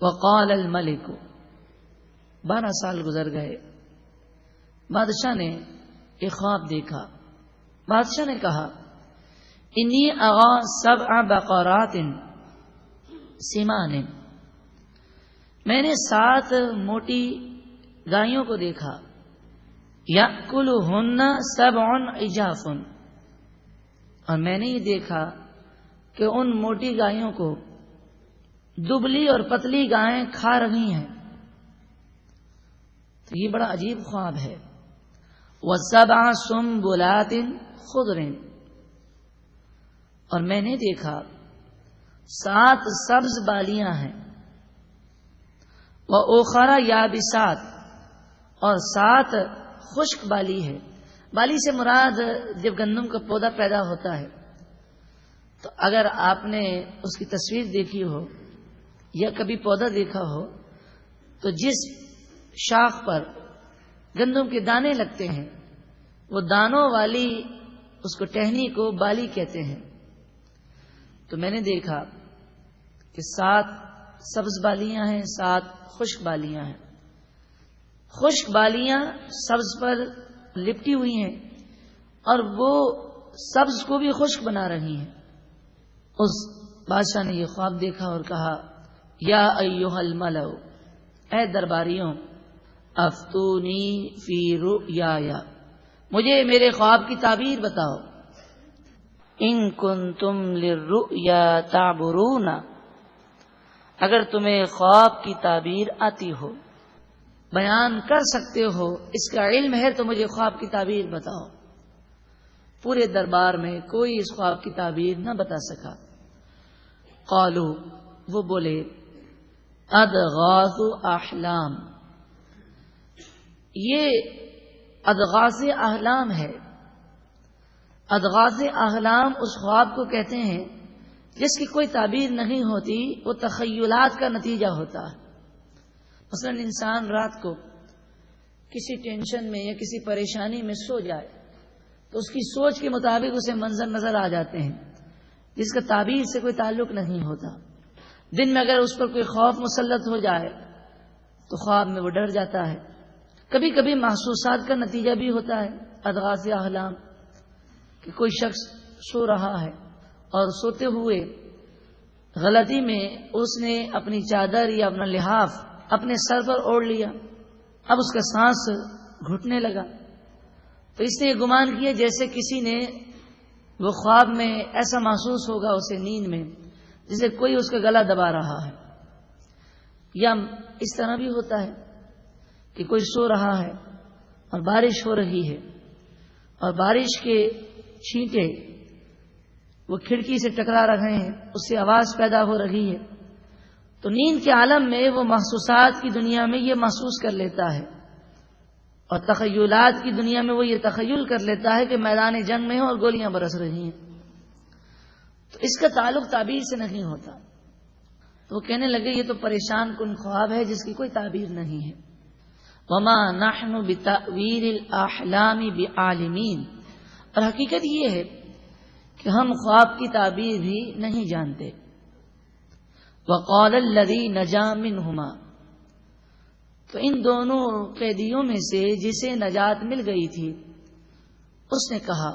وقال الملک، 12 سال گزر گئے، بادشاہ نے ایک خواب دیکھا. بادشاہ نے کہا انی اغا 7 بقرات سمان، میں نے 7 موٹی گایوں کو دیکھا. یأکلہن 7 عجاف، اور میں نے یہ دیکھا کہ ان موٹی گایوں کو دبلی اور پتلی گائیں کھا رہی ہیں. تو یہ بڑا عجیب خواب ہے. وَسَبْعَ سُنبُلَاتٍ خُضْرٍ، اور میں نے دیکھا 7 سبز بالیاں ہیں. وَأُخَرَ يَابِسَاتٍ، اور 7 خشک بالی ہے. بالی سے مراد جب گندم کا پودا پیدا ہوتا ہے تو اگر آپ نے اس کی تصویر دیکھی ہو یا کبھی پودا دیکھا ہو تو جس شاخ پر گندم کے دانے لگتے ہیں وہ دانوں والی اس کو ٹہنی کو بالی کہتے ہیں. تو میں نے دیکھا کہ 7 سبز بالیاں ہیں، 7 خشک بالیاں ہیں. خشک بالیاں سبز پر لپٹی ہوئی ہیں اور وہ سبز کو بھی خشک بنا رہی ہیں. اس بادشاہ نے یہ خواب دیکھا اور کہا یا ایھا الملأ، اے درباریوں، افتونی فی رؤیایا، مجھے میرے خواب کی تعبیر بتاؤ. ان کنتم للرؤیا تعبرون، اگر تمہیں خواب کی تعبیر آتی ہو، بیان کر سکتے ہو، اس کا علم ہے تو مجھے خواب کی تعبیر بتاؤ. پورے دربار میں کوئی اس خواب کی تعبیر نہ بتا سکا. قالوا، وہ بولے اضغاث احلام، یہ اضغاث احلام ہے. اضغاث احلام اس خواب کو کہتے ہیں جس کی کوئی تعبیر نہیں ہوتی، وہ تخیلات کا نتیجہ ہوتا ہے. مثلا انسان رات کو کسی ٹینشن میں یا کسی پریشانی میں سو جائے تو اس کی سوچ کے مطابق اسے منظر نظر آ جاتے ہیں جس کا تعبیر سے کوئی تعلق نہیں ہوتا. دن میں اگر اس پر کوئی خوف مسلط ہو جائے تو خواب میں وہ ڈر جاتا ہے. کبھی کبھی محسوسات کا نتیجہ بھی ہوتا ہے اضغاث احلام، کہ کوئی شخص سو رہا ہے اور سوتے ہوئے غلطی میں اس نے اپنی چادر یا اپنا لحاف اپنے سر پر اوڑھ لیا، اب اس کا سانس گھٹنے لگا تو اس نے یہ گمان کیا جیسے کسی نے وہ خواب میں ایسا محسوس ہوگا اسے نیند میں جیسے کوئی اس کا گلا دبا رہا ہے. یا اس طرح بھی ہوتا ہے کہ کوئی سو رہا ہے اور بارش ہو رہی ہے اور بارش کے چھینٹے وہ کھڑکی سے ٹکرا رہے ہیں، اس سے آواز پیدا ہو رہی ہے. تو نیند کے عالم میں وہ محسوسات کی دنیا میں یہ محسوس کر لیتا ہے اور تخیلات کی دنیا میں وہ یہ تخیل کر لیتا ہے کہ میدان جنگ میں ہے اور گولیاں برس رہی ہیں. تو اس کا تعلق تعبیر سے نہیں ہوتا. تو وہ کہنے لگے یہ تو پریشان کن خواب ہے جس کی کوئی تعبیر نہیں ہے. وما نحن بتأویل الاحلام بعالمین، اور حقیقت یہ ہے کہ ہم خواب کی تعبیر بھی نہیں جانتے. وقال الذی نجا منہما، تو ان دونوں قیدیوں میں سے جسے نجات مل گئی تھی اس نے کہا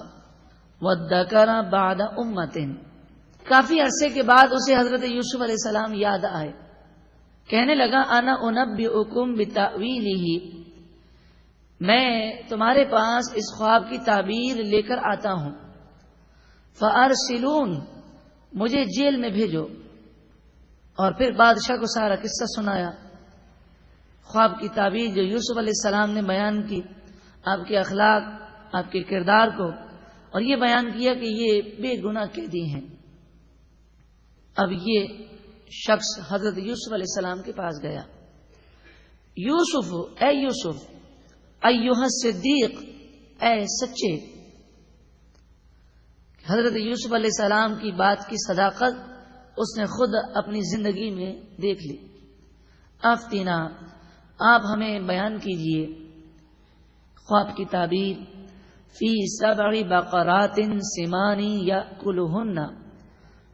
وذکر بعد امۃ، کافی عرصے کے بعد اسے حضرت یوسف علیہ السلام یاد آئے. کہنے لگا انا انبئکم بتأویلہ، میں تمہارے پاس اس خواب کی تعبیر لے کر آتا ہوں. فارسلون، مجھے جیل میں بھیجو. اور پھر بادشاہ کو سارا قصہ سنایا، خواب کی تعبیر جو یوسف علیہ السلام نے بیان کی، آپ کے اخلاق، آپ کے کردار کو، اور یہ بیان کیا کہ یہ بے گناہ قیدی ہیں. اب یہ شخص حضرت یوسف علیہ السلام کے پاس گیا. یوسف، اے یوسف، ایھا الصدیق، اے سچے. حضرت یوسف علیہ السلام کی بات کی صداقت اس نے خود اپنی زندگی میں دیکھ لی. افتینا، آپ ہمیں بیان کیجئے خواب کی تعبیر. فی 7 بقرات سمان یأکلہن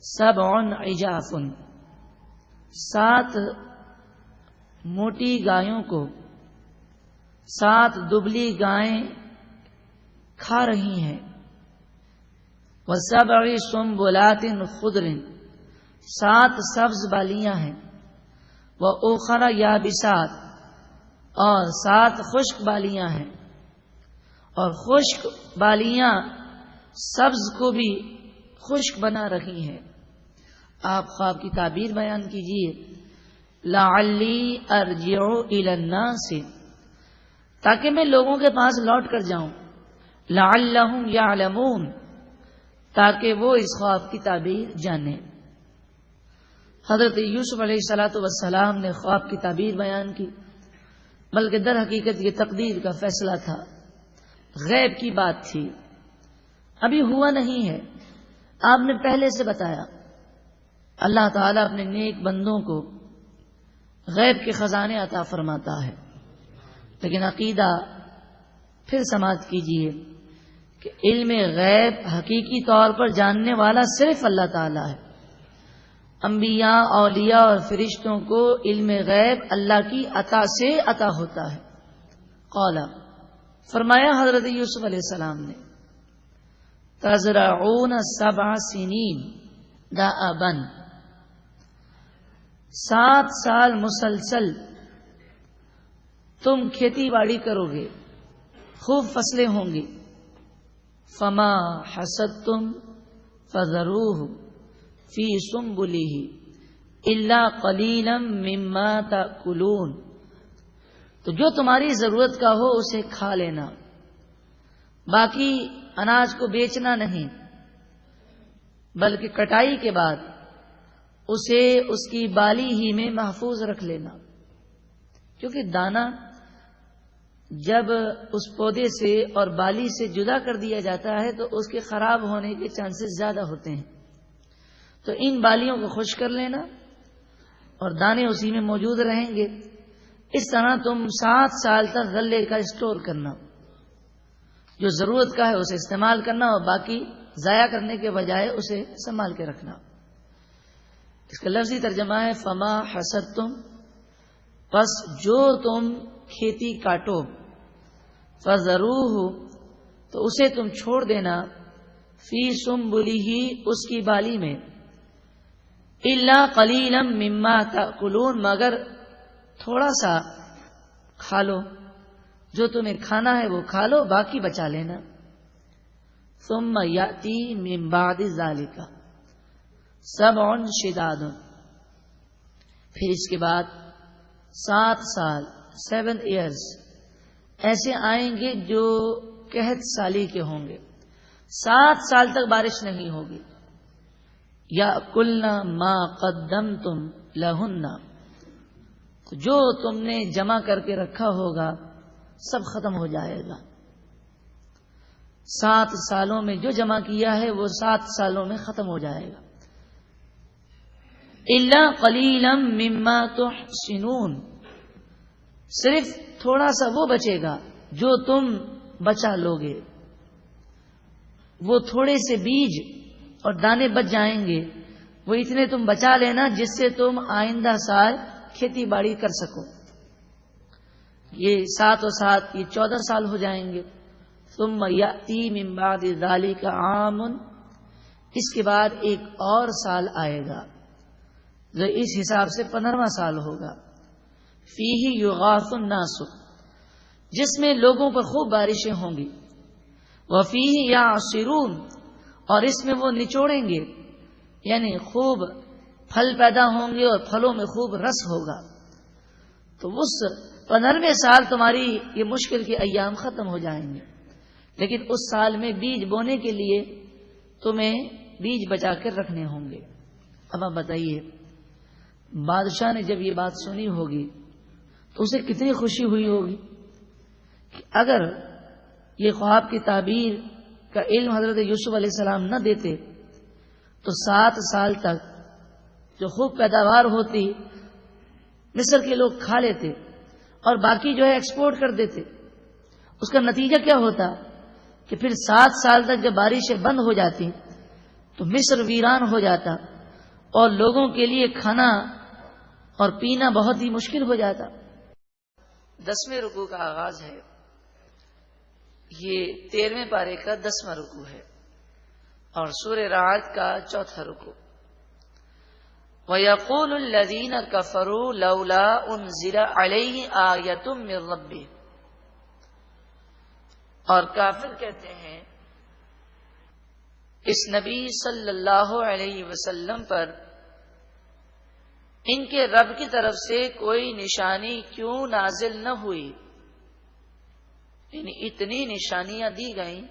7 عجاف، 7 موٹی گایوں کو 7 دبلی گائیں کھا رہی ہیں. وَسَبْعِ سُنبُلَاتٍ خُضْرٍ 7 سبز بالیاں ہیں. وَأُخَرَ يَابِسَاتٍ اور 7 خشک بالیاں ہیں. اور خشک بالیاں سبز کو بھی خشک بنا رہی ہیں. آپ خواب کی تعبیر بیان کیجئے. لعلی ارجع الی الناس تاکہ میں لوگوں کے پاس لوٹ کر جاؤں. لعلہم یعلمون تاکہ وہ اس خواب کی تعبیر جانیں. حضرت یوسف علیہ الصلوۃ والسلام نے خواب کی تعبیر بیان کی، بلکہ در حقیقت یہ تقدیر کا فیصلہ تھا، غیب کی بات تھی، ابھی ہوا نہیں ہے. آپ نے پہلے سے بتایا. اللہ تعالیٰ اپنے نیک بندوں کو غیب کے خزانے عطا فرماتا ہے، لیکن عقیدہ پھر سماعت کیجئے کہ علم غیب حقیقی طور پر جاننے والا صرف اللہ تعالیٰ ہے. انبیاء، اولیاء اور فرشتوں کو علم غیب اللہ کی عطا سے عطا ہوتا ہے. قال فرمایا حضرت یوسف علیہ السلام نے، تزرعون 7 سنین دأبا 7 سال مسلسل تم کھیتی باڑی کرو گے، خوب فصلیں ہوں گی. فما حصدتم فذروه فی سنبلہ الا قلیلا مما تأکلون تو جو تمہاری ضرورت کا ہو اسے کھا لینا، باقی اناج کو بیچنا نہیں، بلکہ کٹائی کے بعد اسے اس کی بالی ہی میں محفوظ رکھ لینا. کیونکہ دانہ جب اس پودے سے اور بالی سے جدا کر دیا جاتا ہے تو اس کے خراب ہونے کے چانسز زیادہ ہوتے ہیں. تو ان بالیوں کو خشک کر لینا اور دانے اسی میں موجود رہیں گے. اس طرح تم 7 سال تک غلے کا اسٹور کرنا، جو ضرورت کا ہے اسے استعمال کرنا اور باقی ضائع کرنے کے بجائے اسے سنبھال کے رکھنا. اس کا لفظی ترجمہ ہے فما حصدتم پس جو تم کھیتی کاٹو، فذروہ تو اسے تم چھوڑ دینا، فی سنبلہ اس کی بالی میں، الا قلیلا مما تأکلون مگر تھوڑا سا کھا لو، جو تمہیں کھانا ہے وہ کھا لو، باقی بچا لینا. ثم یأتی من بعد ذالک 7 شداد پھر اس کے بعد 7 سال 7 ایئرز ایسے آئیں گے جو قحط سالی کے ہوں گے. 7 سال تک بارش نہیں ہوگی. یأکلن ما قدمتم لہن جو تم نے جمع کر کے رکھا ہوگا سب ختم ہو جائے گا. 7 سالوں میں جو جمع کیا ہے وہ 7 سالوں میں ختم ہو جائے گا. الا قلیلا مما تحسنون صرف تھوڑا سا وہ بچے گا جو تم بچا لوگے. وہ تھوڑے سے بیج اور دانے بچ جائیں گے، وہ اتنے تم بچا لینا جس سے تم آئندہ سال کھیتی باڑی کر سکو. یہ 7 اور 7 یہ 14 سال ہو جائیں گے. ثم یأتی من بعد ذالک عام اس کے بعد ایک اور سال آئے گا جو اس حساب سے 15واں سال ہوگا. فیہ یغاث الناس جس میں لوگوں پر خوب بارشیں ہوں گی. وفیہ یعصرون اور اس میں وہ نچوڑیں گے، یعنی خوب پھل پیدا ہوں گے اور پھلوں میں خوب رس ہوگا. تو اس 15ویں سال تمہاری یہ مشکل کے ایام ختم ہو جائیں گے. لیکن اس سال میں بیج بونے کے لیے تمہیں بیج بچا کر رکھنے ہوں گے. اب آپ بتائیے، بادشاہ نے جب یہ بات سنی ہوگی تو اسے کتنی خوشی ہوئی ہوگی کہ اگر یہ خواب کی تعبیر کا علم حضرت یوسف علیہ السلام نہ دیتے تو 7 سال تک جو خوب پیداوار ہوتی مصر کے لوگ کھا لیتے اور باقی جو ہے ایکسپورٹ کر دیتے. اس کا نتیجہ کیا ہوتا کہ پھر 7 سال تک جب بارشیں بند ہو جاتی تو مصر ویران ہو جاتا اور لوگوں کے لیے کھانا اور پینا بہت ہی مشکل ہو جاتا۔ 10ویں رکوع کا آغاز ہے، یہ 13ویں پارے کا 10واں رکوع ہے اور سورہ رعد کا 4تھا رکوع۔ وَيَقُولُ الَّذِينَ كَفَرُوا لَوْلَا أُنزِلَ عَلَيْهِ آيَةٌ مِّن رَّبِّهِ، اور کافر کہتے ہیں اس نبی صلی اللہ علیہ وسلم پر ان کے رب کی طرف سے کوئی نشانی کیوں نازل نہ ہوئی، یعنی اتنی نشانیاں دی گئیں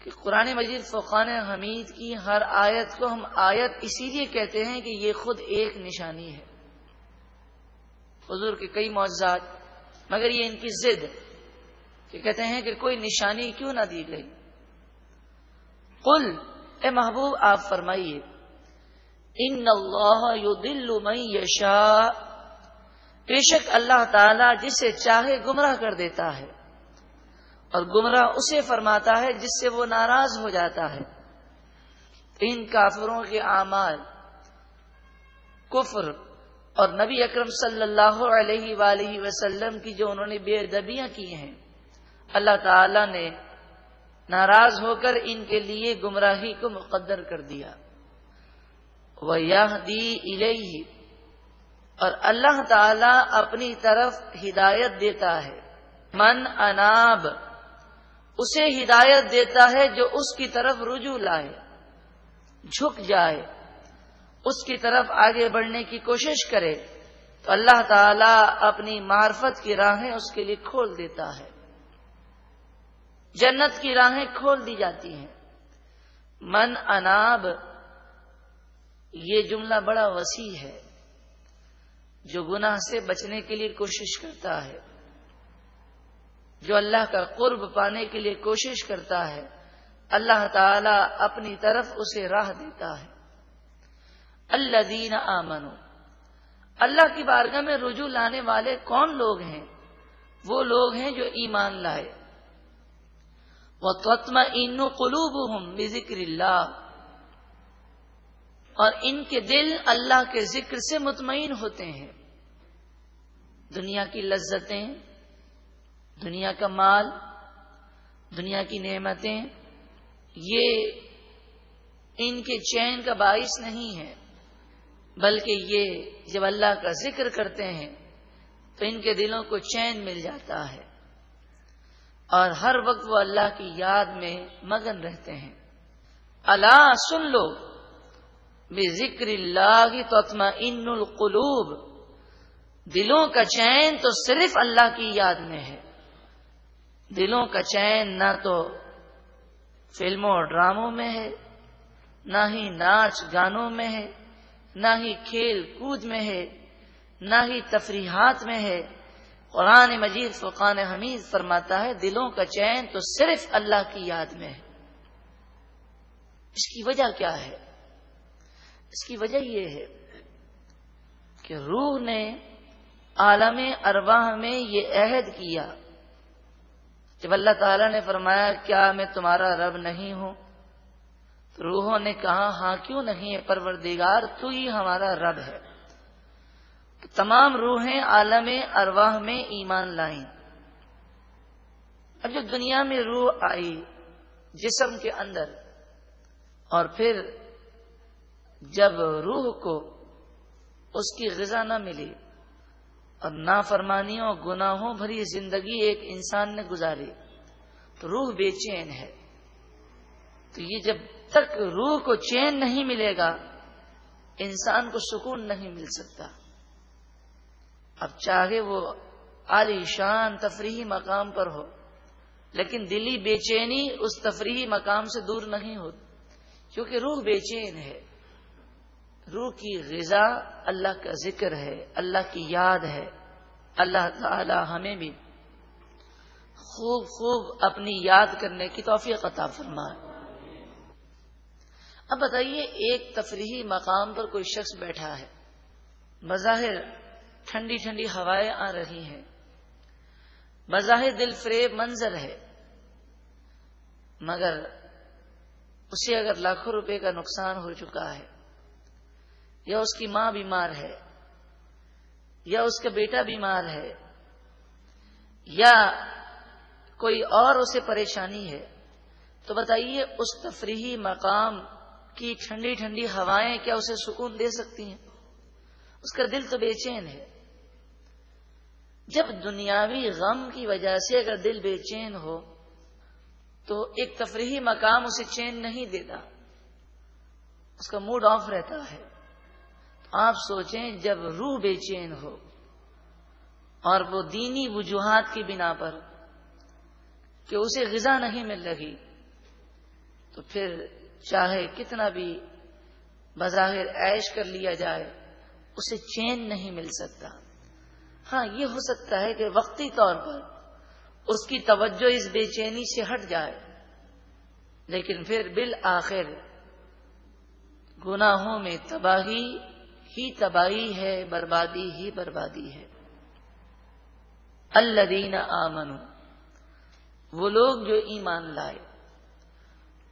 کہ قرآن مجید فرقان حمید کی ہر آیت کو ہم آیت اسی لیے کہتے ہیں کہ یہ خود ایک نشانی ہے، حضور کے کئی معجزات، مگر یہ ان کی ضد کہ کہتے ہیں کہ کوئی نشانی کیوں نہ دی گئی۔ قل، اے محبوب آپ فرمائیے، ان اللہ یضل من یشاء، بے شک اللہ تعالی جسے چاہے گمراہ کر دیتا ہے اور گمراہ اسے فرماتا ہے جس سے وہ ناراض ہو جاتا ہے۔ ان کافروں کے اعمال کفر اور نبی اکرم صلی اللہ علیہ وآلہ وسلم کی جو انہوں نے بے ادبیاں کی ہیں، اللہ تعالی نے ناراض ہو کر ان کے لیے گمراہی کو مقدر کر دیا۔ وَيَهْدِي إِلَيْهِ، اور اللہ تعالی اپنی طرف ہدایت دیتا ہے۔ من اناب، اسے ہدایت دیتا ہے جو اس کی طرف رجوع لائے، جھک جائے، اس کی طرف آگے بڑھنے کی کوشش کرے تو اللہ تعالی اپنی معرفت کی راہیں اس کے لیے کھول دیتا ہے، جنت کی راہیں کھول دی جاتی ہیں۔ من اناب، یہ جملہ بڑا وسیع ہے، جو گناہ سے بچنے کے لیے کوشش کرتا ہے، جو اللہ کا قرب پانے کے لیے کوشش کرتا ہے، اللہ تعالی اپنی طرف اسے راہ دیتا ہے۔ الذین آمنوا، اللہ کی بارگاہ میں رجوع لانے والے کون لوگ ہیں؟ وہ لوگ ہیں جو ایمان لائے۔ وَتَطْمَئِنُّ قُلُوبُهُمْ بِذِكْرِ اللَّهِ، اور ان کے دل اللہ کے ذکر سے مطمئن ہوتے ہیں۔ دنیا کی لذتیں، دنیا کا مال، دنیا کی نعمتیں، یہ ان کے چین کا باعث نہیں ہے، بلکہ یہ جب اللہ کا ذکر کرتے ہیں تو ان کے دلوں کو چین مل جاتا ہے اور ہر وقت وہ اللہ کی یاد میں مگن رہتے ہیں۔ الا، سن لو، بذکر اللہ تطمئن القلوب، دلوں کا چین تو صرف اللہ کی یاد میں ہے۔ دلوں کا چین نہ تو فلموں اور ڈراموں میں ہے، نہ ہی ناچ گانوں میں ہے، نہ ہی کھیل کود میں ہے، نہ ہی تفریحات میں ہے۔ قرآن مجید فرقان حمید فرماتا ہے دلوں کا چین تو صرف اللہ کی یاد میں ہے۔ اس کی وجہ کیا ہے؟ اس کی وجہ یہ ہے کہ روح نے عالم ارواح میں یہ عہد کیا، جب اللہ تعالیٰ نے فرمایا کیا میں تمہارا رب نہیں ہوں، تو روحوں نے کہا ہاں کیوں نہیں ہے پروردگار، تو ہی ہمارا رب ہے۔ تو تمام روحیں عالم ارواح میں ایمان لائیں۔ اب جو دنیا میں روح آئی جسم کے اندر، اور پھر جب روح کو اس کی غذا نہ ملی اور نافرمانیوں گناہوں بھری زندگی ایک انسان نے گزاری تو روح بے چین ہے۔ تو یہ جب تک روح کو چین نہیں ملے گا انسان کو سکون نہیں مل سکتا۔ اب چاہے وہ عالی شان تفریحی مقام پر ہو، لیکن دلی بے چینی اس تفریحی مقام سے دور نہیں ہوتی، کیونکہ روح بے چین ہے۔ روح کی غذا اللہ کا ذکر ہے، اللہ کی یاد ہے۔ اللہ تعالی ہمیں بھی خوب خوب اپنی یاد کرنے کی توفیق عطا فرمائے۔ اب بتائیے، ایک تفریحی مقام پر کوئی شخص بیٹھا ہے، بظاہر ٹھنڈی ٹھنڈی ہوائیں آ رہی ہیں، بظاہر دل فریب منظر ہے، مگر اسے اگر لاکھوں روپے کا نقصان ہو چکا ہے، یا اس کی ماں بیمار ہے یا اس کا بیٹا بیمار ہے یا کوئی اور اسے پریشانی ہے، تو بتائیے اس تفریحی مقام کی ٹھنڈی ٹھنڈی ہوائیں کیا اسے سکون دے سکتی ہیں؟ اس کا دل تو بے چین ہے۔ جب دنیاوی غم کی وجہ سے اگر دل بے چین ہو تو ایک تفریحی مقام اسے چین نہیں دیتا، اس کا موڈ آف رہتا ہے۔ تو آپ سوچیں جب روح بے چین ہو اور وہ دینی وجوہات کی بنا پر کہ اسے غذا نہیں مل رہی، تو پھر چاہے کتنا بھی بظاہر عیش کر لیا جائے اسے چین نہیں مل سکتا۔ ہاں یہ ہو سکتا ہے کہ وقتی طور پر اس کی توجہ اس بے چینی سے ہٹ جائے، لیکن پھر بالآخر گناہوں میں تباہی ہی تباہی ہے، بربادی ہی بربادی ہے۔ الذین آمنوا، وہ لوگ جو ایمان لائے،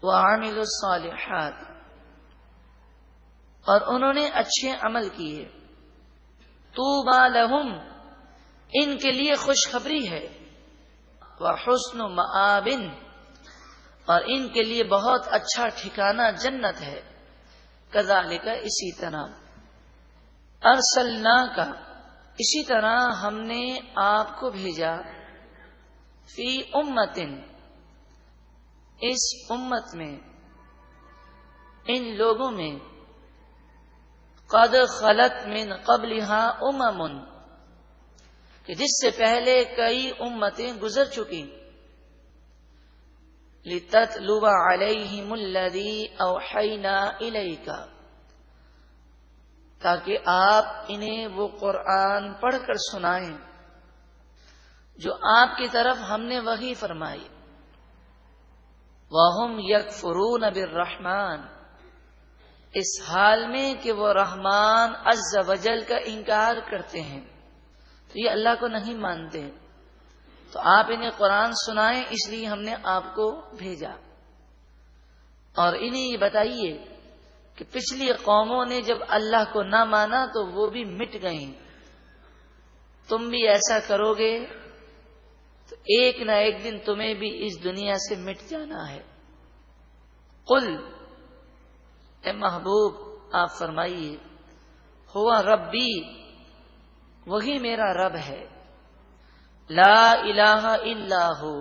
وعملوا الصالحات، اور انہوں نے اچھے عمل کیے، طوبی لہم، ان کے لیے خوشخبری ہے، وحسن مآب، اور ان کے لیے بہت اچھا ٹھکانہ جنت ہے۔ کذالک، اسی طرح، ارسلناک، اسی طرح ہم نے آپ کو بھیجا، فی امت، اس امت میں، ان لوگوں میں، قد خلت من قبلہا امم، کہ جس سے پہلے کئی امتیں گزر چکی، لِتَتْلُوَ عَلَيْهِمُ الَّذِي أَوْحَيْنَا إِلَيْكَ، تاکہ آپ انہیں وہ قرآن پڑھ کر سنائیں جو آپ کی طرف ہم نے وحی فرمائی۔ وَهُمْ يَكْفُرُونَ بِالرَّحْمَنِ، اس حال میں کہ وہ رحمان عز وجل کا انکار کرتے ہیں، تو یہ اللہ کو نہیں مانتے، تو آپ انہیں قرآن سنائیں، اس لیے ہم نے آپ کو بھیجا۔ اور انہیں یہ بتائیے کہ پچھلی قوموں نے جب اللہ کو نہ مانا تو وہ بھی مٹ گئیں، تم بھی ایسا کرو گے تو ایک نہ ایک دن تمہیں بھی اس دنیا سے مٹ جانا ہے۔ قل، اے محبوب آپ فرمائیے، ہوا ربی، وہی میرا رب ہے، لا الہ الا ہو،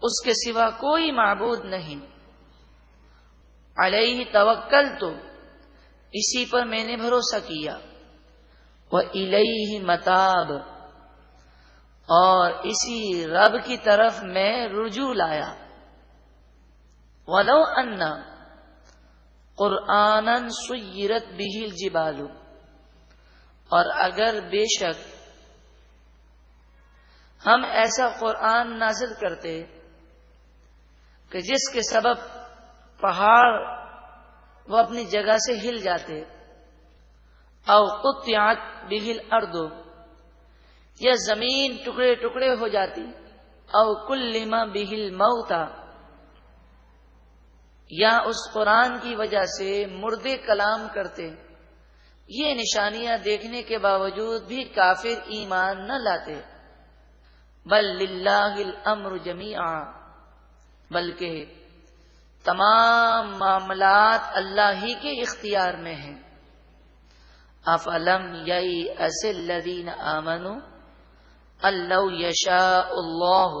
اس کے سوا کوئی معبود نہیں، علیہ توکلت، اسی پر میں نے بھروسہ کیا، وإلیہ متاب، اور اسی رب کی طرف میں رجوع لایا۔ وَلَوْ أَنَّ قُرْآنًا سُيِّرَتْ بِهِ الْجِبَالُ، اور اگر بے شک ہم ایسا قرآن نازل کرتے کہ جس کے سبب پہاڑ وہ اپنی جگہ سے ہل جاتے، او قطعت بہ الارض، یا زمین ٹکڑے ٹکڑے ہو جاتی، او کلم بہ الموتى، یا اس قرآن کی وجہ سے مردے کلام کرتے، یہ نشانیاں دیکھنے کے باوجود بھی کافر ایمان نہ لاتے۔ بل للہ الامر جمیعا، بلکہ تمام معاملات اللہ ہی کے اختیار میں ہیں۔ افلم یئس الذین آمنوا ان لو یشاء اللہ،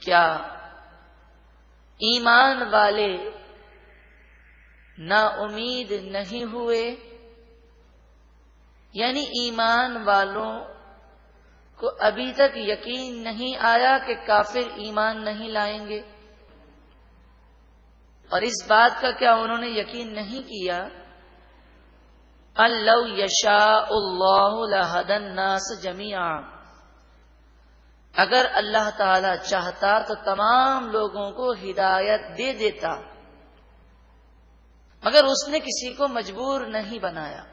کیا ایمان والے نا امید نہیں ہوئے؟ یعنی ایمان والوں کو ابھی تک یقین نہیں آیا کہ کافر ایمان نہیں لائیں گے؟ اور اس بات کا کیا انہوں نے یقین نہیں کیا؟ ان لو یشاء اللہ لہدی الناس جمیعا، اگر اللہ تعالی چاہتا تو تمام لوگوں کو ہدایت دے دیتا، مگر اس نے کسی کو مجبور نہیں بنایا،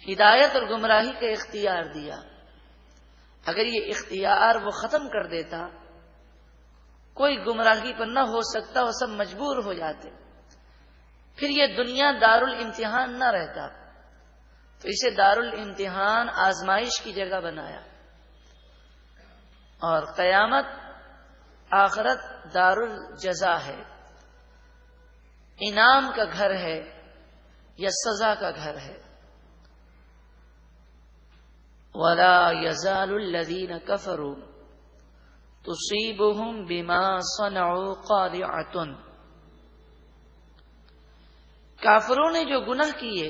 ہدایت اور گمراہی کا اختیار دیا۔ اگر یہ اختیار وہ ختم کر دیتا، کوئی گمراہی پر نہ ہو سکتا، وہ سب مجبور ہو جاتے، پھر یہ دنیا دار الامتحان نہ رہتا تو اسے دار الامتحان آزمائش کی جگہ بنایا، اور قیامت آخرت دار الجزا ہے، انعام کا گھر ہے یا سزا کا گھر ہے۔ وَلَا يَزَالُ الَّذِينَ كَفَرُوا تُصِيبُهُمْ بِمَا صَنَعُوا قَارِعَةٌ۔ کافروں نے جو گناہ کیے،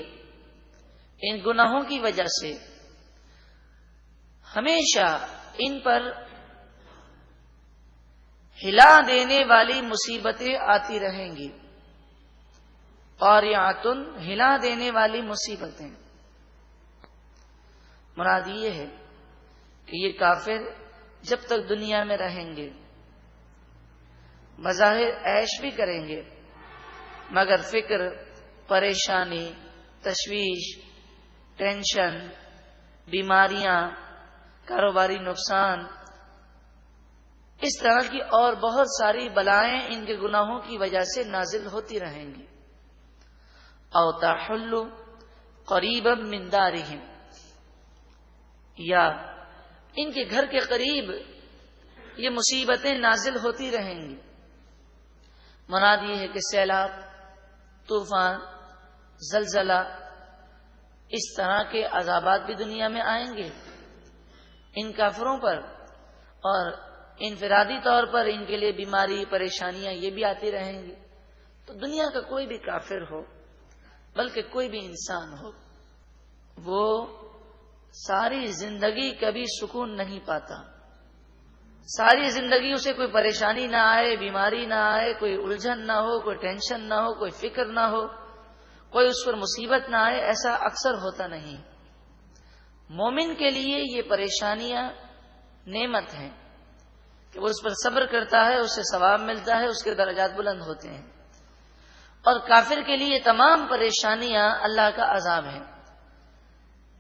ان گناہوں کی وجہ سے ہمیشہ ان پر ہلا دینے والی مصیبتیں آتی رہیں گی۔ قاریعۃ، ہلا دینے والی مصیبتیں، مراد یہ ہے کہ یہ کافر جب تک دنیا میں رہیں گے بظاہر عیش بھی کریں گے، مگر فکر، پریشانی، تشویش، ٹینشن، بیماریاں، کاروباری نقصان، اس طرح کی اور بہت ساری بلائیں ان کے گناہوں کی وجہ سے نازل ہوتی رہیں گی۔ او تحل قریبا من دارہم، یا ان کے گھر کے قریب یہ مصیبتیں نازل ہوتی رہیں گی۔ مراد یہ ہے کہ سیلاب، طوفان، زلزلہ، اس طرح کے عذابات بھی دنیا میں آئیں گے ان کافروں پر، اور انفرادی طور پر ان کے لیے بیماری، پریشانیاں یہ بھی آتی رہیں گی۔ تو دنیا کا کوئی بھی کافر ہو، بلکہ کوئی بھی انسان ہو، وہ ساری زندگی کبھی سکون نہیں پاتا۔ ساری زندگی اسے کوئی پریشانی نہ آئے، بیماری نہ آئے، کوئی الجھن نہ ہو، کوئی ٹینشن نہ ہو، کوئی فکر نہ ہو، کوئی اس پر مصیبت نہ آئے، ایسا اکثر ہوتا نہیں۔ مومن کے لیے یہ پریشانیاں نعمت ہیں کہ وہ اس پر صبر کرتا ہے، اسے ثواب ملتا ہے، اس کے درجات بلند ہوتے ہیں، اور کافر کے لیے تمام پریشانیاں اللہ کا عذاب ہیں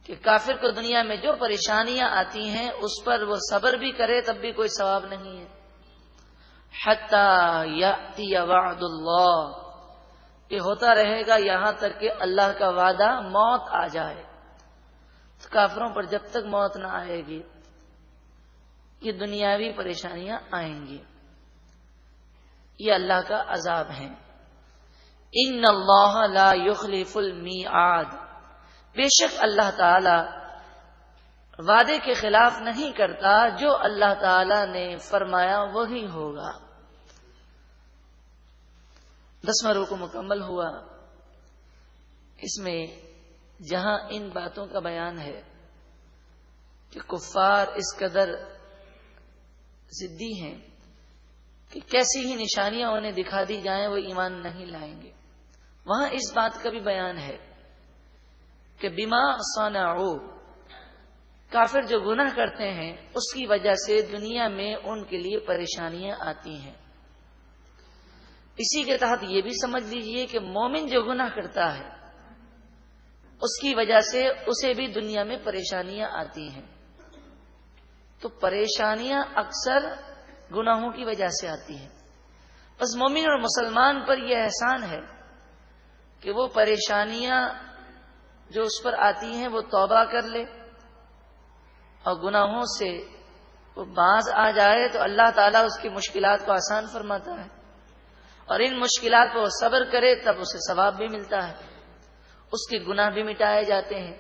کہ کافر کو دنیا میں جو پریشانیاں آتی ہیں اس پر وہ صبر بھی کرے تب بھی کوئی ثواب نہیں ہے۔ حتی یأتی وعد اللہ، یہ ہوتا رہے گا یہاں تک کہ اللہ کا وعدہ موت آ جائے۔ تو کافروں پر جب تک موت نہ آئے گی یہ دنیاوی پریشانیاں آئیں گی، یہ اللہ کا عذاب ہے۔ ان اللہ لا یخلف المیعاد، بے شک اللہ تعالی وعدے کے خلاف نہیں کرتا، جو اللہ تعالی نے فرمایا وہی ہوگا۔ 10واں رکوع مکمل ہوا، اس میں جہاں ان باتوں کا بیان ہے کہ کفار اس قدر ضدی ہیں کہ کیسی ہی نشانیاں انہیں دکھا دی جائیں وہ ایمان نہیں لائیں گے، وہاں اس بات کا بھی بیان ہے کہ بما صنعوا، کافر جو گناہ کرتے ہیں اس کی وجہ سے دنیا میں ان کے لیے پریشانیاں آتی ہیں۔ اسی کے تحت یہ بھی سمجھ لیجئے کہ مومن جو گناہ کرتا ہے اس کی وجہ سے اسے بھی دنیا میں پریشانیاں آتی ہیں۔ تو پریشانیاں اکثر گناہوں کی وجہ سے آتی ہیں، بس مومن اور مسلمان پر یہ احسان ہے کہ وہ پریشانیاں جو اس پر آتی ہیں وہ توبہ کر لے اور گناہوں سے وہ باز آ جائے تو اللہ تعالیٰ اس کی مشکلات کو آسان فرماتا ہے، اور ان مشکلات پر وہ صبر کرے تب اسے ثواب بھی ملتا ہے، اس کے گناہ بھی مٹائے جاتے ہیں۔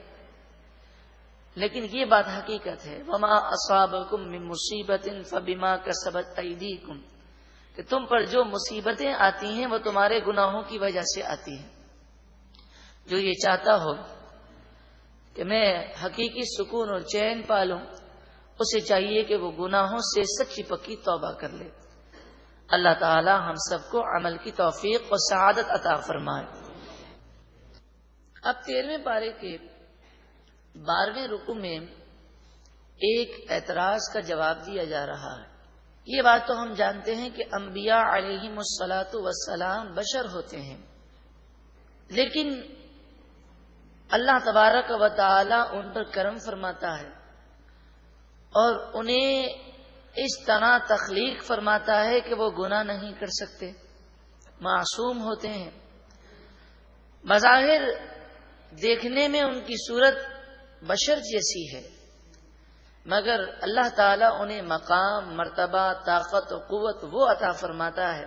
لیکن یہ بات حقیقت ہے، وما اصابکم من مصیبت فبما کسبت ایدیکم، کہ تم پر جو مصیبتیں آتی ہیں وہ تمہارے گناہوں کی وجہ سے آتی ہیں۔ جو یہ چاہتا ہو کہ میں حقیقی سکون اور چین پالوں، اسے چاہیے کہ وہ گناہوں سے سچی پکی توبہ کر لے۔ اللہ تعالی ہم سب کو عمل کی توفیق اور سعادت عطا فرمائے۔ اب 13ویں پارے کے 12ویں رکوع میں ایک اعتراض کا جواب دیا جا رہا ہے۔ یہ بات تو ہم جانتے ہیں کہ انبیاء علیہم الصلاۃ والسلام بشر ہوتے ہیں، لیکن اللہ تبارک و تعالی ان پر کرم فرماتا ہے اور انہیں اس طرح تخلیق فرماتا ہے کہ وہ گناہ نہیں کر سکتے، معصوم ہوتے ہیں۔ بظاہر دیکھنے میں ان کی صورت بشر جیسی ہے، مگر اللہ تعالیٰ انہیں مقام، مرتبہ، طاقت و قوت وہ عطا فرماتا ہے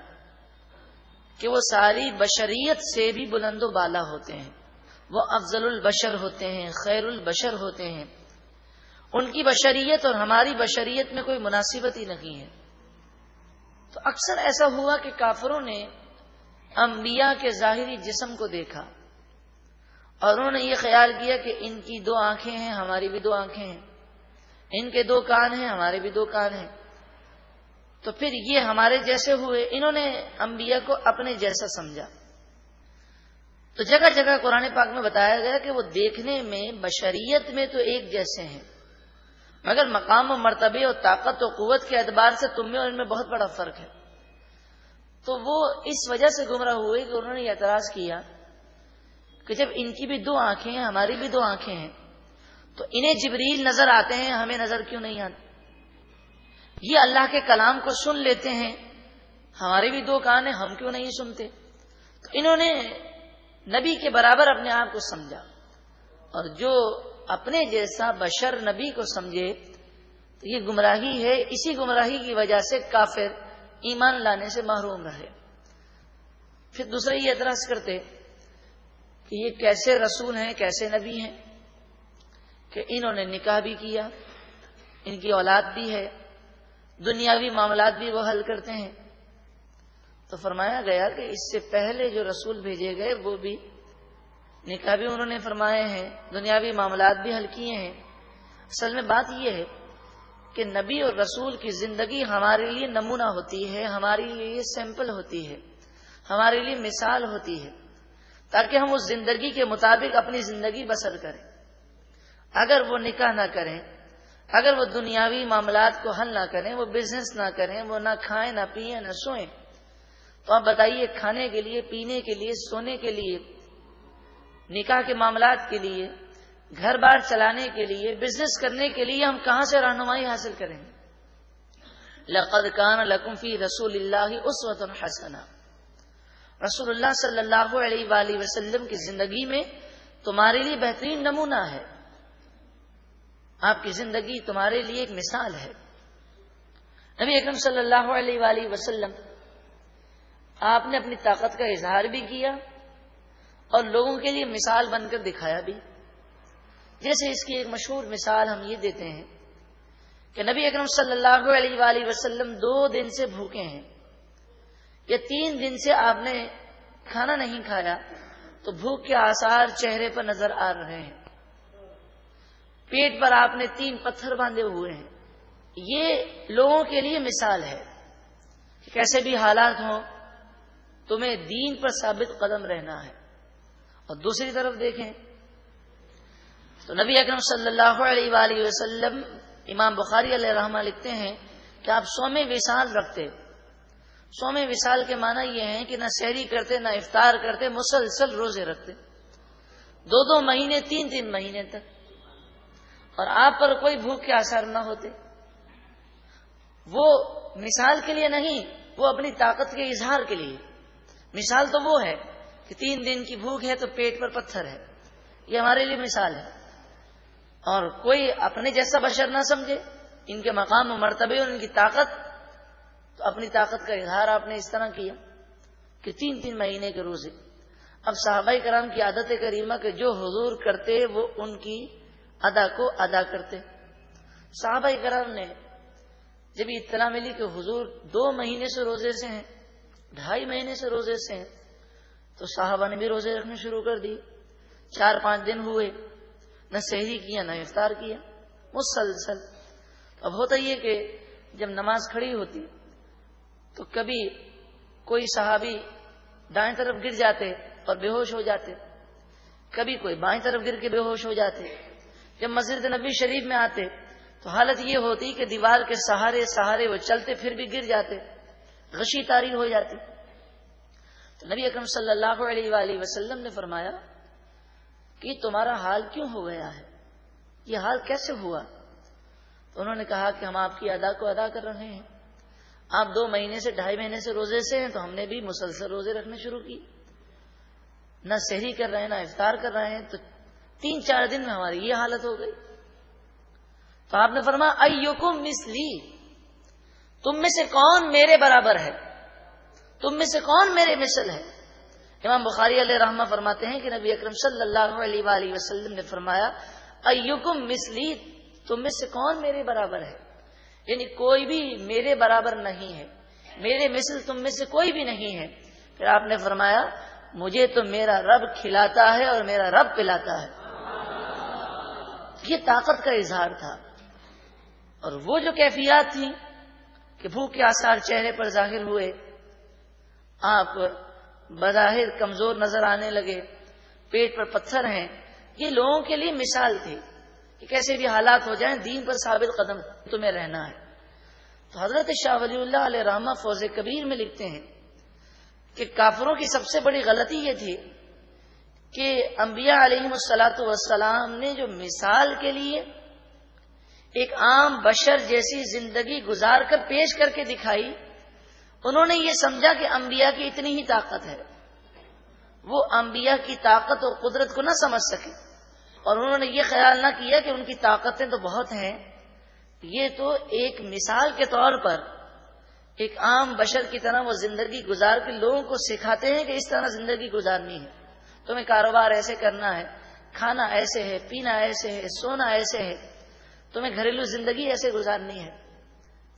کہ وہ ساری بشریت سے بھی بلند و بالا ہوتے ہیں، وہ افضل البشر ہوتے ہیں، خیر البشر ہوتے ہیں. ان کی بشریت اور ہماری بشریت میں کوئی مناسبت ہی نہیں ہے. تو اکثر ایسا ہوا کہ کافروں نے انبیاء کے ظاہری جسم کو دیکھا اور انہوں نے یہ خیال کیا کہ ان کی 2 آنکھیں ہیں، ہماری بھی 2 آنکھیں ہیں، ان کے 2 کان ہیں، ہمارے بھی 2 کان ہیں، تو پھر یہ ہمارے جیسے ہوئے. انہوں نے انبیاء کو اپنے جیسا سمجھا. تو جگہ جگہ قرآن پاک میں بتایا گیا کہ وہ دیکھنے میں بشریت میں تو ایک جیسے ہیں، مگر مقام و مرتبے اور طاقت و قوت کے اعتبار سے تم میں اور ان میں بہت بڑا فرق ہے. تو وہ اس وجہ سے گمراہ ہوئے کہ انہوں نے یہ اعتراض کیا کہ جب ان کی بھی 2 آنکھیں ہیں، ہماری بھی 2 آنکھیں ہیں، تو انہیں جبریل نظر آتے ہیں، ہمیں نظر کیوں نہیں آتے؟ یہ اللہ کے کلام کو سن لیتے ہیں، ہمارے بھی 2 کان ہیں، ہم کیوں نہیں سنتے؟ تو انہوں نے نبی کے برابر اپنے آپ کو سمجھا، اور جو اپنے جیسا بشر نبی کو سمجھے تو یہ گمراہی ہے. اسی گمراہی کی وجہ سے کافر ایمان لانے سے محروم رہے. پھر دوسرے یہ اعتراض کرتے کہ یہ کیسے رسول ہیں، کیسے نبی ہیں کہ انہوں نے نکاح بھی کیا، ان کی اولاد بھی ہے، دنیاوی معاملات بھی وہ حل کرتے ہیں. تو فرمایا گیا کہ اس سے پہلے جو رسول بھیجے گئے وہ بھی نکاح بھی انہوں نے فرمائے ہیں، دنیاوی معاملات بھی حل کیے ہیں. اصل میں بات یہ ہے کہ نبی اور رسول کی زندگی ہمارے لیے نمونہ ہوتی ہے، ہمارے لیے سیمپل ہوتی ہے، ہمارے لیے مثال ہوتی ہے، تاکہ ہم اس زندگی کے مطابق اپنی زندگی بسر کریں. اگر وہ نکاح نہ کریں، اگر وہ دنیاوی معاملات کو حل نہ کریں، وہ بزنس نہ کریں، وہ نہ کھائیں، نہ پئیں، نہ سوئیں، تو آپ بتائیے کھانے کے لیے، پینے کے لیے، سونے کے لیے، نکاح کے معاملات کے لیے، گھر بار چلانے کے لیے، بزنس کرنے کے لیے ہم کہاں سے رہنمائی حاصل کریں گے؟ لَقَدْ كَانَ لَكُمْ فِي رَسُولِ اللَّهِ أُسْوَةٌ حَسَنَةٌ. رسول اللہ صلی اللہ علیہ وآلہ وسلم کی زندگی میں تمہارے لیے بہترین نمونہ ہے، آپ کی زندگی تمہارے لیے ایک مثال ہے. نبی اکرم صلی اللہ علیہ وآلہ وسلم آپ نے اپنی طاقت کا اظہار بھی کیا اور لوگوں کے لیے مثال بن کر دکھایا بھی. جیسے اس کی ایک مشہور مثال ہم یہ دیتے ہیں کہ نبی اکرم صلی اللہ علیہ وآلہ وسلم 2 دن سے بھوکے ہیں، یا 3 دن سے آپ نے کھانا نہیں کھایا، تو بھوک کے آثار چہرے پر نظر آ رہے ہیں، پیٹ پر آپ نے 3 پتھر باندھے ہوئے ہیں. یہ لوگوں کے لیے مثال ہے کہ کیسے بھی حالات ہوں تمہیں دین پر ثابت قدم رہنا ہے. اور دوسری طرف دیکھیں تو نبی اکرم صلی اللہ علیہ وآلہ وسلم، امام بخاری علیہ رحمہ لکھتے ہیں کہ آپ صوم وصال رکھتے. صوم وصال کے معنی یہ ہیں کہ نہ سحری کرتے، نہ افطار کرتے، مسلسل روزے رکھتے 2 مہینے، 3 مہینے تک، اور آپ پر کوئی بھوک کے آثار نہ ہوتے. وہ مثال کے لیے نہیں، وہ اپنی طاقت کے اظہار کے لیے. مثال تو وہ ہے کہ 3 دن کی بھوک ہے تو پیٹ پر پتھر ہے، یہ ہمارے لیے مثال ہے. اور کوئی اپنے جیسا بشر نہ سمجھے ان کے مقام و مرتبے اور ان کی طاقت، تو اپنی طاقت کا اظہار آپ نے اس طرح کیا کہ 3 مہینے کے روزے. اب صحابہ کرام کی عادت کریمہ کہ جو حضور کرتے وہ ان کی ادا کو ادا کرتے. صحابہ کرام نے جب اطلاع ملی کہ حضور 2 مہینے سے روزے سے ہیں، 2.5 مہینے سے روزے سے ہیں، تو صحابہ نے بھی روزے رکھنے شروع کر دی. 4-5 دن ہوئے، نہ سحری کیا نہ افطار کیا، مسلسل. اب ہوتا یہ کہ جب نماز کھڑی ہوتی تو کبھی کوئی صحابی دائیں طرف گر جاتے اور بے ہوش ہو جاتے، کبھی کوئی بائیں طرف گر کے بے ہوش ہو جاتے. جب مسجد نبی شریف میں آتے تو حالت یہ ہوتی کہ دیوار کے سہارے وہ چلتے پھر بھی گر جاتے، غشی طاری ہو جاتی. تو نبی اکرم صلی اللہ علیہ وآلہ وسلم نے فرمایا کہ تمہارا حال کیوں ہو گیا ہے، یہ حال کیسے ہوا؟ تو انہوں نے کہا کہ ہم آپ کی ادا کو ادا کر رہے ہیں. آپ 2 مہینے سے 2.5 مہینے سے روزے سے ہیں، تو ہم نے بھی مسلسل روزے رکھنے شروع کی. نہ سحری کر رہے ہیں نہ افطار کر رہے ہیں، تو 3-4 دن میں ہماری یہ حالت ہو گئی۔ تو آپ نے فرمایا ایکم مثلی، تم میں سے کون میرے برابر ہے، تم میں سے کون میرے مثل ہے۔ امام بخاری علیہ رحمہ فرماتے ہیں کہ نبی اکرم صلی اللہ علیہ وآلہ وسلم نے فرمایا ایکم مثلی، تم میں سے کون میرے برابر ہے، یعنی کوئی بھی میرے برابر نہیں ہے، میرے مثل تم میں سے کوئی بھی نہیں ہے۔ پھر آپ نے فرمایا مجھے تو میرا رب کھلاتا ہے اور میرا رب پلاتا ہے۔ یہ طاقت کا اظہار تھا، اور وہ جو کیفیات تھیں کہ بھوک کے آثار چہرے پر ظاہر ہوئے، آپ بظاہر کمزور نظر آنے لگے، پیٹ پر پتھر ہیں، یہ لوگوں کے لیے مثال تھی کہ کیسے بھی حالات ہو جائیں دین پر ثابت قدم تمہیں رہنا ہے۔ تو حضرت شاہ ولی اللہ علیہ رحمہ فوز کبیر میں لکھتے ہیں کہ کافروں کی سب سے بڑی غلطی یہ تھی کہ انبیاء علیہم الصلاۃ والسلام نے جو مثال کے لیے ایک عام بشر جیسی زندگی گزار کر پیش کر کے دکھائی، انہوں نے یہ سمجھا کہ انبیاء کی اتنی ہی طاقت ہے، وہ انبیاء کی طاقت اور قدرت کو نہ سمجھ سکے، اور انہوں نے یہ خیال نہ کیا کہ ان کی طاقتیں تو بہت ہیں، یہ تو ایک مثال کے طور پر ایک عام بشر کی طرح وہ زندگی گزار کے لوگوں کو سکھاتے ہیں کہ اس طرح زندگی گزارنی ہے، تمہیں کاروبار ایسے کرنا ہے، کھانا ایسے ہے، پینا ایسے ہے، سونا ایسے ہے، تمہیں گھریلو زندگی ایسے گزارنی ہے۔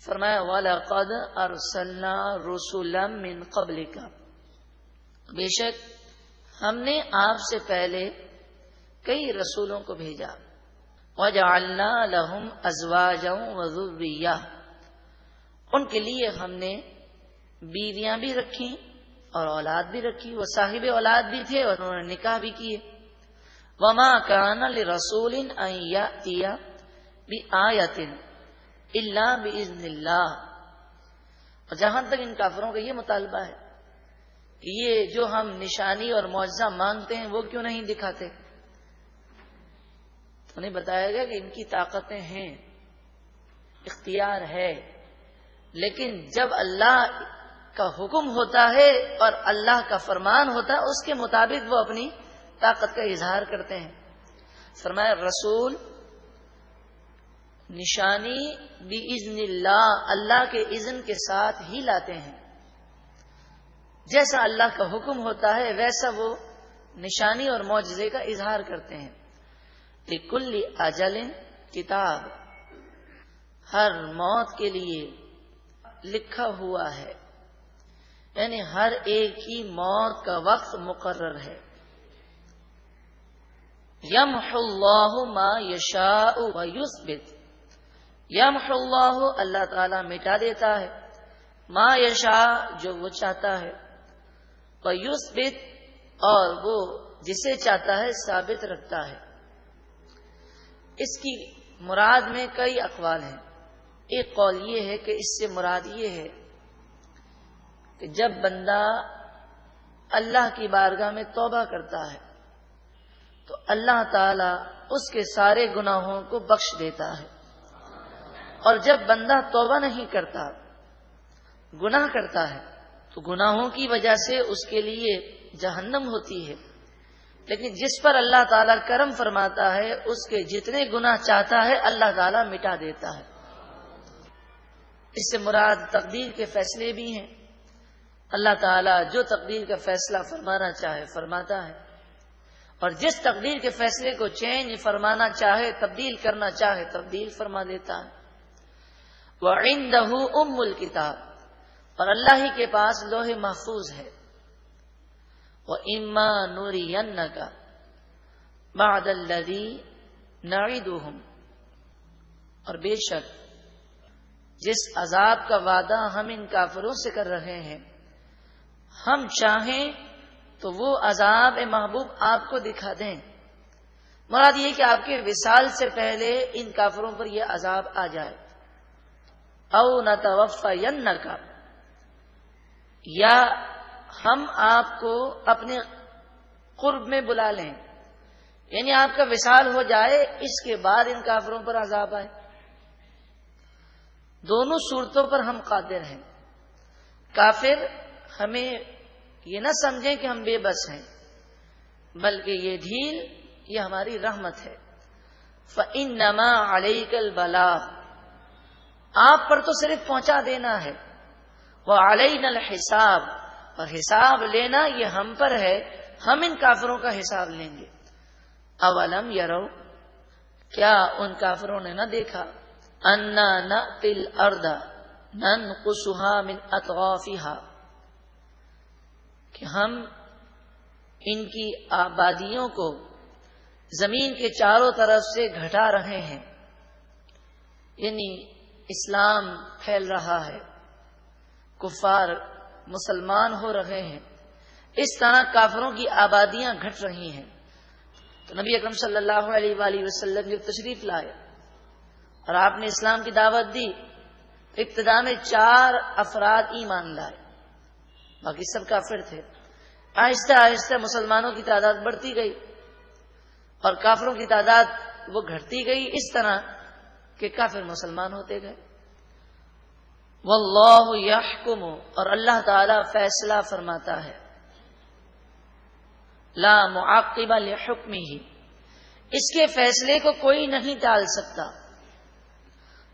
فرمایا وَلَقَدْ أَرْسَلْنَا رُسُلًا مِّن قَبْلِكَ، بے شک ہم نے آپ سے پہلے کئی رسولوں کو بھیجا، وَجَعَلْنَا لَهُمْ أَزْوَاجًا وَذُرِّيَّةً، ان کے لیے ہم نے بیویاں بھی رکھی اور اولاد بھی رکھی، وہ صاحب اولاد بھی تھے اور انہوں نے نکاح بھی کیے۔ وَمَا كَانَ لِرَسُولٍ أَن يَأْتِيَ بِآيَةٍ إِلَّا بِإِذْنِ اللَّهِ، اور جہاں تک ان کافروں کا یہ مطالبہ ہے کہ یہ جو ہم نشانی اور معجزہ مانگتے ہیں وہ کیوں نہیں دکھاتے، تو انہیں بتایا گیا کہ ان کی طاقتیں ہیں، اختیار ہے، لیکن جب اللہ کا حکم ہوتا ہے اور اللہ کا فرمان ہوتا ہے اس کے مطابق وہ اپنی طاقت کا اظہار کرتے ہیں۔ فرمایا رسول نشانی بِإِذْنِ اللہ، اللہ کے اذن کے ساتھ ہی لاتے ہیں، جیسا اللہ کا حکم ہوتا ہے ویسا وہ نشانی اور معجزے کا اظہار کرتے ہیں۔ لِكُلِّ أَجَلٍ کتاب، ہر موت کے لیے لکھا ہوا ہے، یعنی ہر ایک کی موت کا وقت مقرر ہے۔ یمحو اللہ ما یشاء ویثبت، یمحو اللہ، اللہ تعالی مٹا دیتا ہے، ما یشاء، جو وہ چاہتا ہے، ویثبت، اور وہ جسے چاہتا ہے ثابت رکھتا ہے۔ اس کی مراد میں کئی اقوال ہیں، ایک قول یہ ہے کہ اس سے مراد یہ ہے کہ جب بندہ اللہ کی بارگاہ میں توبہ کرتا ہے تو اللہ تعالی اس کے سارے گناہوں کو بخش دیتا ہے، اور جب بندہ توبہ نہیں کرتا، گناہ کرتا ہے، تو گناہوں کی وجہ سے اس کے لیے جہنم ہوتی ہے، لیکن جس پر اللہ تعالیٰ کرم فرماتا ہے اس کے جتنے گناہ چاہتا ہے اللہ تعالیٰ مٹا دیتا ہے۔ اس سے مراد تقدیر کے فیصلے بھی ہیں، اللہ تعالیٰ جو تقدیر کا فیصلہ فرمانا چاہے فرماتا ہے، اور جس تقدیر کے فیصلے کو چینج فرمانا چاہے، تبدیل کرنا چاہے، تبدیل فرما دیتا ہے۔ وَعِندَهُ أُمُّ الْكِتَابِ، اور اللہ ہی کے پاس لوح محفوظ ہے۔ وَإِمَّا نُرِيَنَّكَ بَعْدَ الَّذِي نَعِدُهُمْ، اور بے شک جس عذاب کا وعدہ ہم ان کافروں سے کر رہے ہیں، ہم چاہیں تو وہ عذاب محبوب آپ کو دکھا دیں۔ مراد یہ کہ آپ کے وصال سے پہلے ان کافروں پر یہ عذاب آ جائے۔ او نتوفینک، یا ہم آپ کو اپنے قرب میں بلا لیں، یعنی آپ کا وصال ہو جائے اس کے بعد ان کافروں پر عذاب آئے۔ دونوں صورتوں پر ہم قادر ہیں۔ کافر ہمیں یہ نہ سمجھیں کہ ہم بے بس ہیں، بلکہ یہ ڈھیل یہ ہماری رحمت ہے۔ فَإِنَّمَا عَلَيْكَ الْبَلَاغُ، آپ پر تو صرف پہنچا دینا ہے، وَعَلَيْنَا الْحِسَابُ، اور حساب لینا یہ ہم پر ہے، ہم ان کافروں کا حساب لیں گے۔ اولم یرو، کیا ان کافروں نے نہ دیکھا، انا نأتی الارض ننقصها من اطرافها، کہ ہم ان کی آبادیوں کو زمین کے چاروں طرف سے گھٹا رہے ہیں، یعنی اسلام پھیل رہا ہے، کفار مسلمان ہو رہے ہیں، اس طرح کافروں کی آبادیاں گھٹ رہی ہیں۔ تو نبی اکرم صلی اللہ علیہ وآلہ وسلم جب تشریف لائے اور آپ نے اسلام کی دعوت دی، ابتدا میں 4 افراد ایمان لائے، باقی سب کافر تھے۔ آہستہ آہستہ مسلمانوں کی تعداد بڑھتی گئی اور کافروں کی تعداد وہ گھٹتی گئی، اس طرح کہ کافر مسلمان ہوتے گئے۔ واللہ یحکم، اور اللہ تعالی فیصلہ فرماتا ہے، لا معقب لحکمہ، اس کے فیصلے کو کوئی نہیں ٹال سکتا۔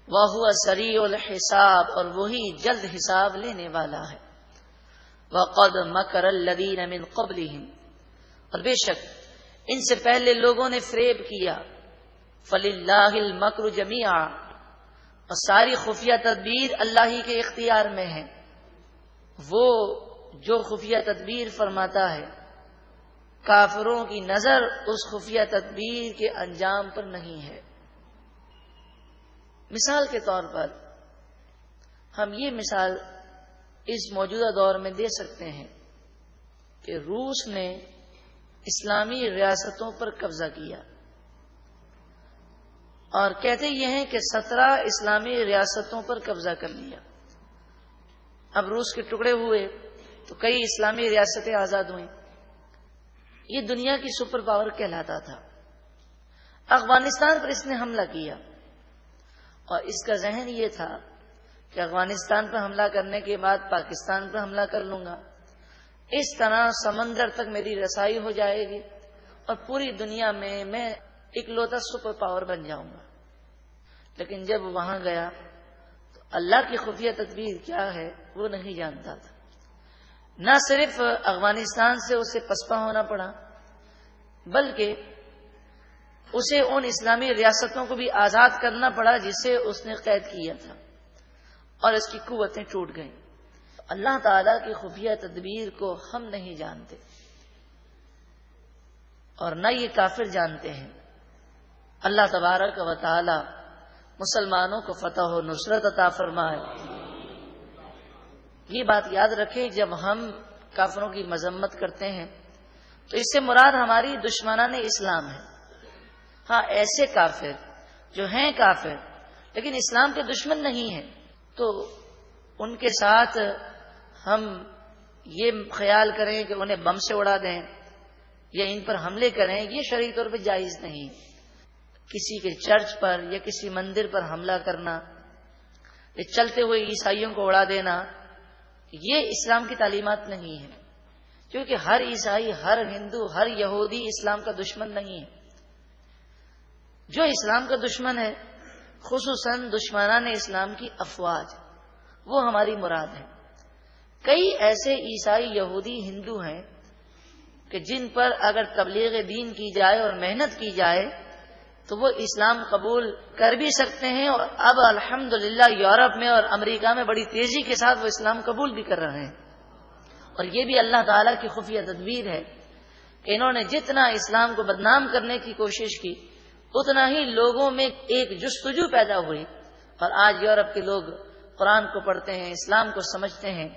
وہو سریع الحساب، اور وہی جلد حساب لینے والا ہے۔ وقد مکر الذین من قبلہم، اور بے شک ان سے پہلے لوگوں نے فریب کیا۔ فللہ المکر جمیعا، اور ساری خفیہ تدبیر اللہ ہی کے اختیار میں ہے، وہ جو خفیہ تدبیر فرماتا ہے، کافروں کی نظر اس خفیہ تدبیر کے انجام پر نہیں ہے۔ مثال کے طور پر ہم یہ مثال اس موجودہ دور میں دے سکتے ہیں کہ روس نے اسلامی ریاستوں پر قبضہ کیا، اور کہتے یہ ہیں کہ 17 اسلامی ریاستوں پر قبضہ کر لیا۔ اب روس کے ٹکڑے ہوئے تو کئی اسلامی ریاستیں آزاد ہوئیں۔ یہ دنیا کی سپر پاور کہلاتا تھا۔ افغانستان پر اس نے حملہ کیا، اور اس کا ذہن یہ تھا کہ افغانستان پر حملہ کرنے کے بعد پاکستان پر حملہ کر لوں گا، اس طرح سمندر تک میری رسائی ہو جائے گی اور پوری دنیا میں اکلوتا سپر پاور بن جاؤں گا۔ لیکن جب وہاں گیا تو اللہ کی خفیہ تدبیر کیا ہے وہ نہیں جانتا تھا۔ نہ صرف افغانستان سے اسے پسپا ہونا پڑا، بلکہ اسے ان اسلامی ریاستوں کو بھی آزاد کرنا پڑا جسے اس نے قید کیا تھا، اور اس کی قوتیں ٹوٹ گئیں۔ اللہ تعالیٰ کی خفیہ تدبیر کو ہم نہیں جانتے، اور نہ یہ کافر جانتے ہیں۔ اللہ تبارک و تعالی مسلمانوں کو فتح و نصرت عطا فرمائے۔ یہ بات یاد رکھیں، جب ہم کافروں کی مذمت کرتے ہیں تو اس سے مراد ہماری دشمنان اسلام ہے۔ ہاں، ایسے کافر جو ہیں کافر لیکن اسلام کے دشمن نہیں ہیں، تو ان کے ساتھ ہم یہ خیال کریں کہ انہیں بم سے اڑا دیں یا ان پر حملے کریں، یہ شرعی طور پہ جائز نہیں۔ کسی کے چرچ پر یا کسی مندر پر حملہ کرنا، یا چلتے ہوئے عیسائیوں کو اڑا دینا، یہ اسلام کی تعلیمات نہیں ہے، کیونکہ ہر عیسائی، ہر ہندو، ہر یہودی اسلام کا دشمن نہیں ہے۔ جو اسلام کا دشمن ہے، خصوصاً دشمنان اسلام کی افواج، وہ ہماری مراد ہے۔ کئی ایسے عیسائی، یہودی، ہندو ہیں کہ جن پر اگر تبلیغ دین کی جائے اور محنت کی جائے تو وہ اسلام قبول کر بھی سکتے ہیں، اور اب الحمدللہ یورپ میں اور امریکہ میں بڑی تیزی کے ساتھ وہ اسلام قبول بھی کر رہے ہیں۔ اور یہ بھی اللہ تعالیٰ کی خفیہ تدبیر ہے کہ انہوں نے جتنا اسلام کو بدنام کرنے کی کوشش کی، اتنا ہی لوگوں میں ایک جستجو پیدا ہوئی، اور آج یورپ کے لوگ قرآن کو پڑھتے ہیں، اسلام کو سمجھتے ہیں،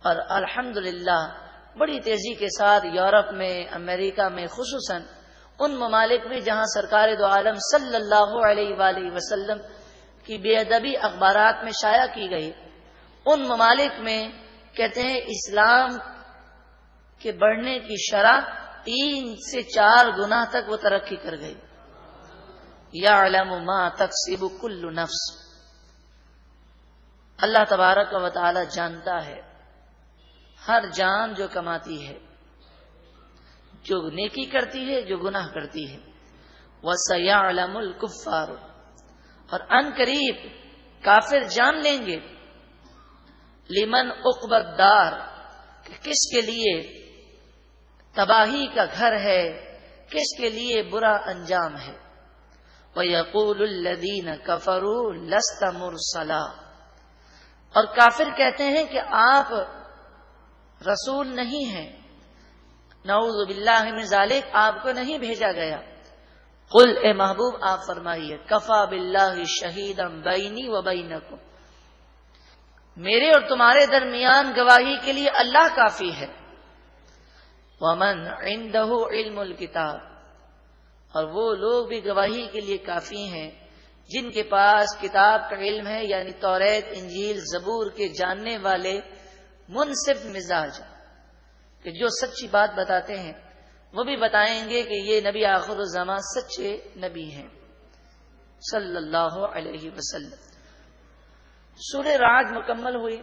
اور الحمدللہ بڑی تیزی کے ساتھ یورپ میں، امریکہ میں، خصوصاً ان ممالک میں جہاں سرکار دو عالم صلی اللہ علیہ وآلہ وسلم کی بے ادبی اخبارات میں شائع کی گئی، ان ممالک میں کہتے ہیں اسلام کے بڑھنے کی شرح 3 سے 4 گنا تک وہ ترقی کر گئی۔ یعلم ما تکسب کل نفس، اللہ تبارک و تعالی جانتا ہے ہر جان جو کماتی ہے، جو نیکی کرتی ہے جو گناہ کرتی ہے. وَسَيَعْلَمُ الْكُفَّارُ اور ان قریب کافر جان لیں گے لمن عقبی الدار کہ کس کے لیے تباہی کا گھر ہے, کس کے لیے برا انجام ہے. وَيَقُولُ الَّذِينَ كَفَرُوا لَسْتَ مُرْسَلًا اور کافر کہتے ہیں کہ آپ رسول نہیں ہیں, نعوذ باللہ من ذالک, آپ کو نہیں بھیجا گیا. قل اے محبوب آپ فرمائیے کفا باللہ شہیدا بینی و بینکم, میرے اور تمہارے درمیان گواہی کے لیے اللہ کافی ہے. ومن عندہ علم الکتاب اور وہ لوگ بھی گواہی کے لیے کافی ہیں جن کے پاس کتاب کا علم ہے, یعنی توریت, انجیل, زبور کے جاننے والے منصف مزاج کہ جو سچی بات بتاتے ہیں وہ بھی بتائیں گے کہ یہ نبی آخر الزمان سچے نبی ہیں صلی اللہ علیہ وسلم. سورہ رعد مکمل ہوئی.